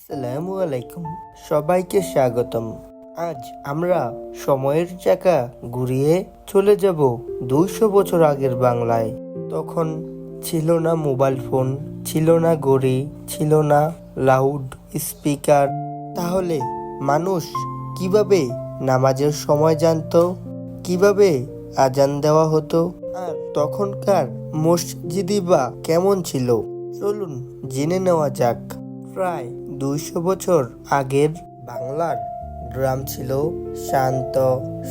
আসসালামু আলাইকুম, সবাইকে স্বাগতম। আজ আমরা সময়ের চাকা ঘুরিয়ে চলে যাব 200 বছর আগের বাংলায়। তখন ছিল না মোবাইল ফোন, ছিল না ঘড়ি, ছিল না লাউড স্পিকার। তাহলে মানুষ কিভাবে নামাজের সময় জানতো, কিভাবে আজান দেওয়া হতো, আর তখনকার মসজিদই বা কেমন ছিল? চলুন জেনে নেওয়া যাক। প্রায় 200 বছর আগের বাংলার গ্রাম ছিল শান্ত,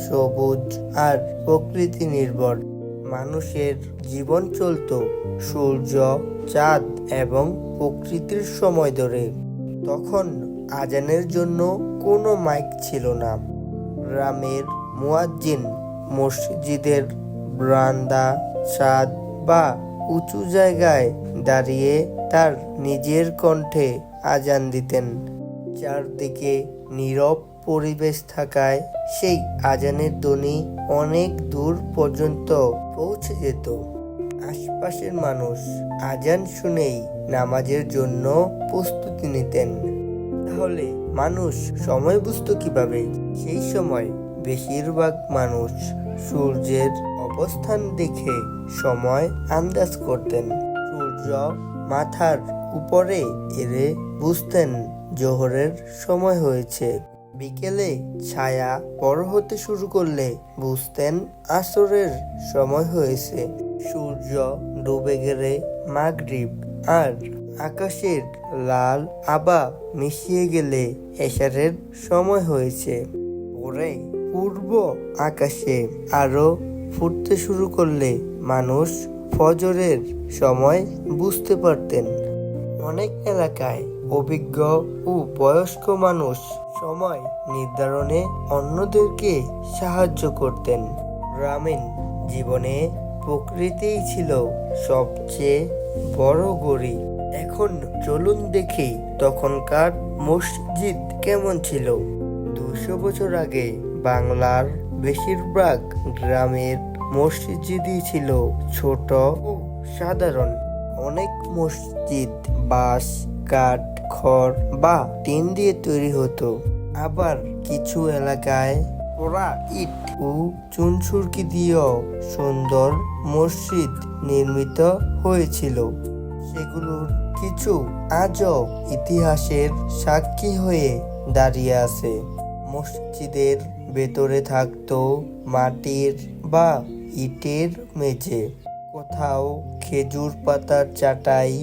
সবুজ আর প্রকৃতি নির্ভর। মানুষের জীবন চলত সূর্য, চাঁদ এবং প্রকৃতির সময় ধরে। তখন আজানের জন্য কোনো মাইক ছিল না। গ্রামের মুয়াজ্জিন মসজিদের বারান্দা, ছাদ বা উঁচু জায়গায় দাঁড়িয়ে তার নিজের কণ্ঠে আজান দিতেন। চারদিকে নীরব পরিবেশ থাকায় সেই আজানের ধ্বনি অনেক দূর পর্যন্ত পৌঁছে যেত। আশপাশের মানুষ আজান শুনেই নামাজের জন্য প্রস্তুতি নিতেন। তাহলে মানুষ সময় বুঝতো কিভাবে? সেই সময় বেশিরভাগ মানুষ সূর্যের অবস্থান দেখে সময় আন্দাজ করতেন। সূর্য মাথার উপরে এলে বুঝতেন জোহরের সময় হয়েছে। বিকেলে ছায়া বড় হতে শুরু করলে বুঝতেন আসরের সময় হয়েছে। সূর্য ডুবে গেলে মাগরিব, আর আকাশের লাল আভা মিশিয়ে গেলে এশারের সময় হয়েছে। পরে পূর্ব আকাশে আরো ফুটতে শুরু করলে মানুষ ফজরের সময় বুঝতে পারতেন। অনেক এলাকায় অভিজ্ঞ ও বয়স্ক মানুষ সময় নির্ধারণে অন্যদেরকে সাহায্য করতেন। গ্রামীণ জীবনে প্রকৃতিই ছিল সবচেয়ে বড় গড়ি। এখন চলুন দেখি তখনকার মসজিদ কেমন ছিল। 200 বছর আগে বাংলার বেশিরভাগ গ্রামের মসজিদই ছিল ছোট ও সাধারণ। অনেক মসজিদ বাঁশ, কাঠ, খড় বা টিন দিয়ে তৈরি হতো। আবার কিছু এলাকায় পোড়া ইট ও চুনসুরকি দিয়েও সুন্দর মসজিদ নির্মিত হয়েছিল। সেগুলোর কিছু আজও ইতিহাসের সাক্ষী হয়ে দাঁড়িয়ে আছে। মসজিদের ভেতরে থাকতো মাটির বা ইটের মেঝে, কোথাও খেজুর পাতার চাটাই,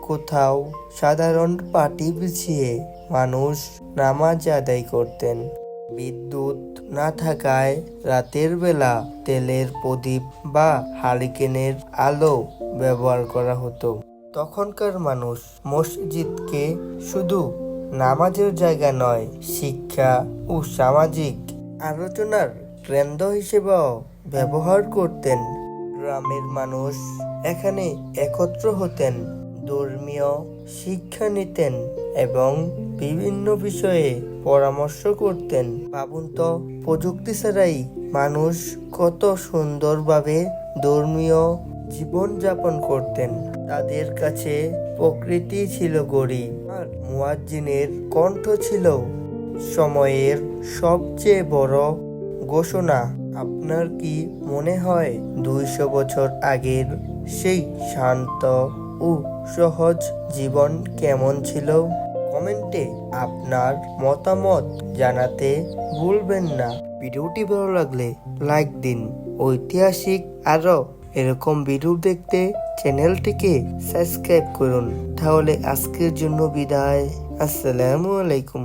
কোথাও সাধারণ পাটি বিছিয়ে মানুষ নামাজ আদায় করতেন। বিদ্যুৎ না থাকায় রাতের বেলা তেলের প্রদীপ বা হারিকেনের আলো ব্যবহার করা হতো। তখনকার মানুষ মসজিদকে শুধু নামাজের জায়গা নয়, শিক্ষা ও সামাজিক আলোচনার কেন্দ্র হিসেবেও ব্যবহার করতেন। গ্রামের মানুষ এখানে একত্র হতেন, ধর্মীয় শিক্ষা নিতেন এবং বিভিন্ন বিষয়ে পরামর্শ করতেন। ভাবুন তো, প্রযুক্তি ছাড়াই মানুষ কত সুন্দরভাবে ধর্মীয় জীবন যাপন করতেন। তাদের কাছে প্রকৃতি ছিল গড়ি, আর মুয়াজ্জিনের কণ্ঠ ছিল সময়ের সবচেয়ে বড় ঘোষণা। আপনার কি মনে হয় 200 বছর আগের সেই শান্ত ও সহজ জীবন কেমন ছিল? কমেন্টে আপনার মতামত জানাতে ভুলবেন না। ভিডিওটি ভালো লাগলে লাইক দিন। ঐতিহাসিক আরো এরকম ভিডিও দেখতে চ্যানেলটিকে সাবস্ক্রাইব করুন। তাহলে আজকের জন্য বিদায়। আসসালামু আলাইকুম।